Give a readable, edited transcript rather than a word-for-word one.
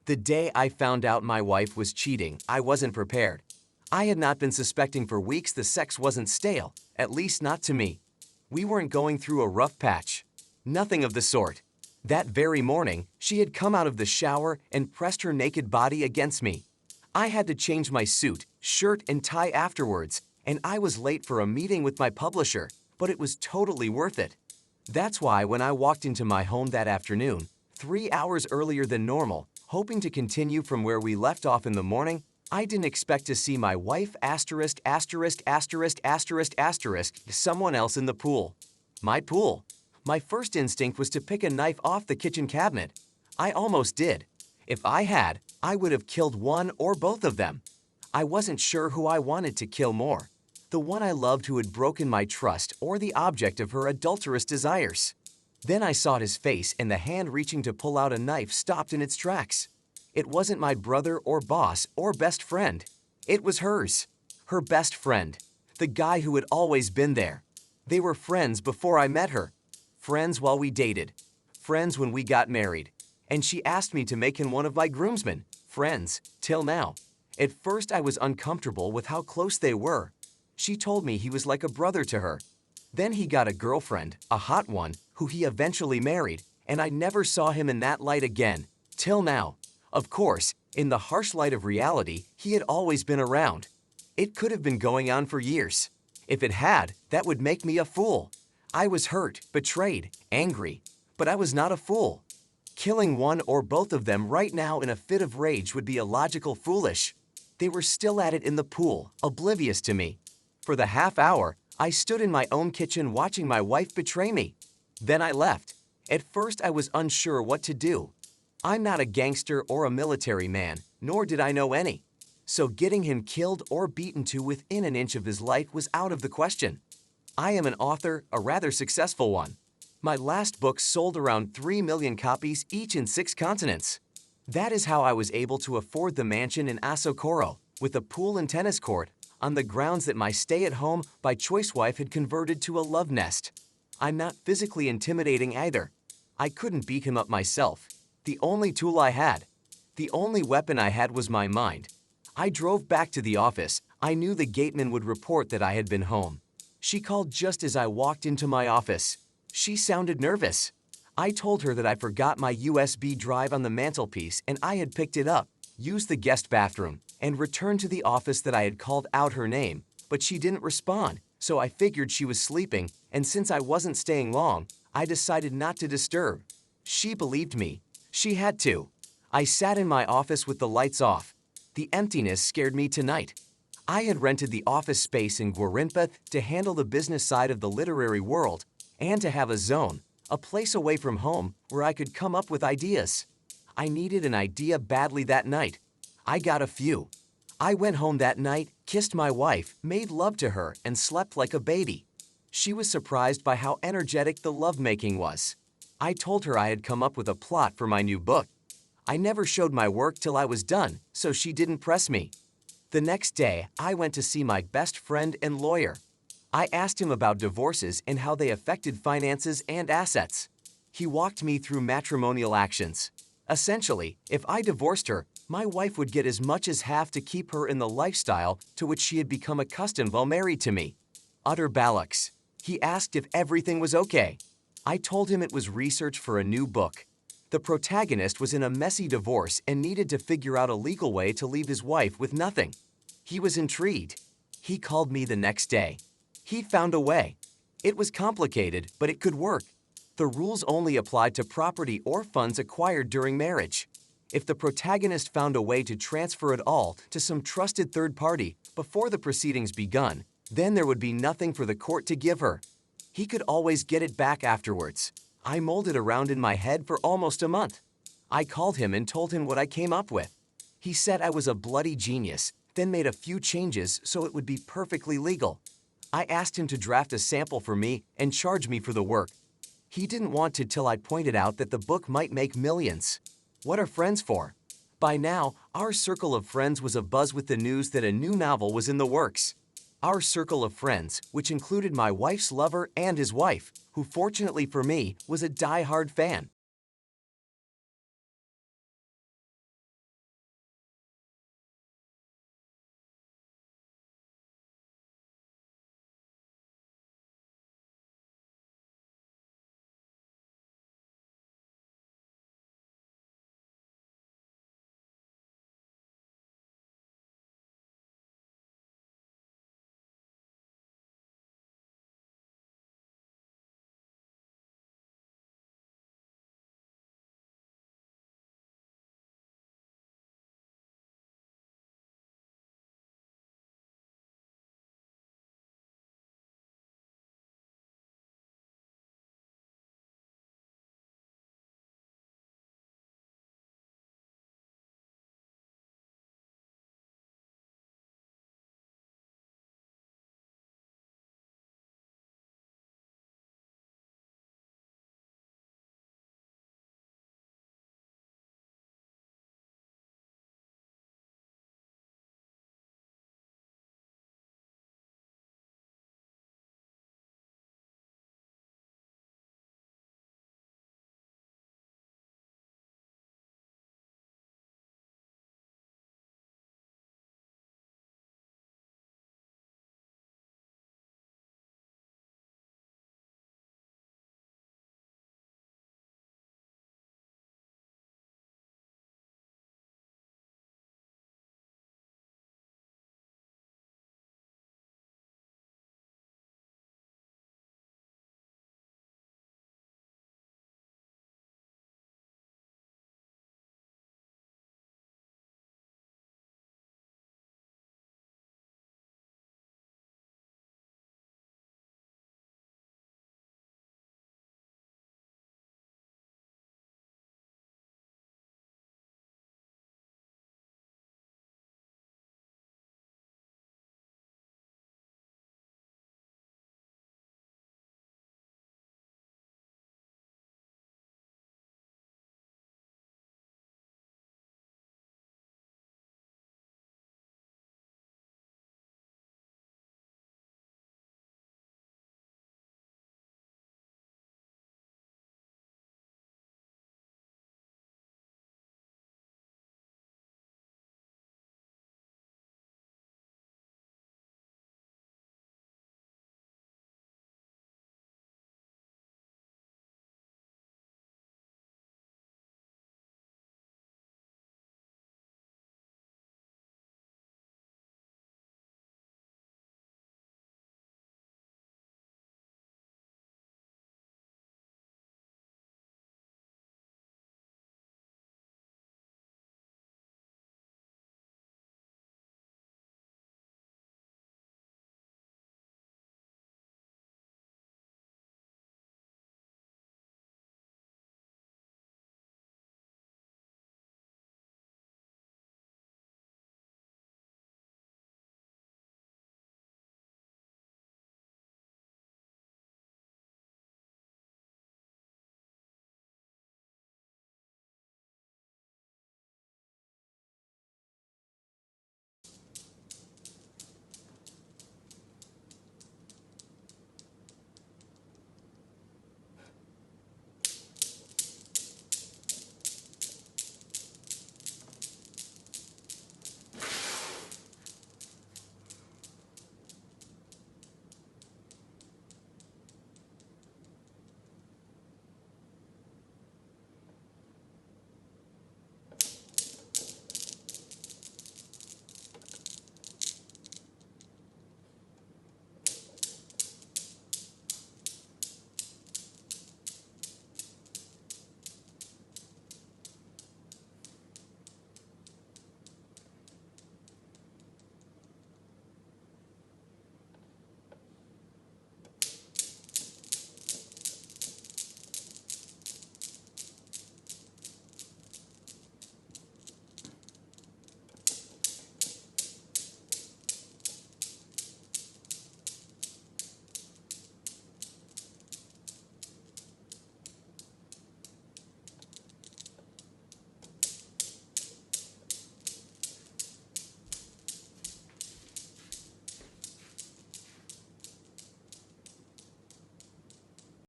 The day I found out my wife was cheating, I wasn't prepared. I had not been suspecting for weeks the sex wasn't stale, at least not to me. We weren't going through a rough patch. Nothing of the sort. That very morning, she had come out of the shower and pressed her naked body against me. I had to change my suit, shirt, and tie afterwards, and I was late for a meeting with my publisher, but it was totally worth it. That's why when I walked into my home that afternoon, 3 hours earlier than normal, hoping to continue from where we left off in the morning, I didn't expect to see my wife someone else in the pool. My pool. My first instinct was to pick a knife off the kitchen cabinet. I almost did. If I had, I would have killed one or both of them. I wasn't sure who I wanted to kill more. The one I loved who had broken my trust or the object of her adulterous desires. Then I saw his face and the hand reaching to pull out a knife stopped in its tracks. It wasn't my brother or boss or best friend. It was hers. Her best friend. The guy who had always been there. They were friends before I met her. Friends while we dated. Friends when we got married. And she asked me to make him one of my groomsmen. Friends, till now. At first I was uncomfortable with how close they were. She told me he was like a brother to her. Then he got a girlfriend, a hot one, who he eventually married, and I never saw him in that light again, till now. Of course, in the harsh light of reality, he had always been around. It could have been going on for years. If it had, that would make me a fool. I was hurt, betrayed, angry, but I was not a fool. Killing one or both of them right now in a fit of rage would be illogical, foolish. They were still at it in the pool, oblivious to me. For the half hour, I stood in my own kitchen watching my wife betray me. Then I left. At first I was unsure what to do. I'm not a gangster or a military man, nor did I know any. So getting him killed or beaten to within an inch of his life was out of the question. I am an author, a rather successful one. My last book sold around 3 million copies each in 6 continents. That is how I was able to afford the mansion in Asokoro, with a pool and tennis court, on the grounds that my stay-at-home by choice wife had converted to a love nest. I'm not physically intimidating either. I couldn't beat him up myself. The only tool I had, the only weapon I had was my mind. I drove back to the office. I knew the gateman would report that I had been home. She called just as I walked into my office. She sounded nervous. I told her that I forgot my USB drive on the mantelpiece and I had picked it up, used the guest bathroom, and returned to the office that I had called out her name, but she didn't respond, so I figured she was sleeping, and since I wasn't staying long, I decided not to disturb. She believed me. She had to. I sat in my office with the lights off. The emptiness scared me tonight. I had rented the office space in Guarimpa to handle the business side of the literary world and to have a zone, a place away from home where I could come up with ideas. I needed an idea badly that night. I got a few. I went home that night, kissed my wife, made love to her, and slept like a baby. She was surprised by how energetic the lovemaking was. I told her I had come up with a plot for my new book. I never showed my work till I was done, so she didn't press me. The next day, I went to see my best friend and lawyer. I asked him about divorces and how they affected finances and assets. He walked me through matrimonial actions. Essentially, if I divorced her, my wife would get as much as half to keep her in the lifestyle to which she had become accustomed while married to me. Utter bollocks. He asked if everything was okay. I told him it was research for a new book. The protagonist was in a messy divorce and needed to figure out a legal way to leave his wife with nothing. He was intrigued. He called me the next day. He found a way. It was complicated, but it could work. The rules only applied to property or funds acquired during marriage. If the protagonist found a way to transfer it all to some trusted third party before the proceedings begun, then there would be nothing for the court to give her. He could always get it back afterwards. I mulled it around in my head for almost a month. I called him and told him what I came up with. He said I was a bloody genius, then made a few changes so it would be perfectly legal. I asked him to draft a sample for me and charge me for the work. He didn't want to till I pointed out that the book might make millions. What are friends for? By now, our circle of friends was abuzz with the news that a new novel was in the works. Our circle of friends, which included my wife's lover and his wife, who fortunately for me, was a die-hard fan.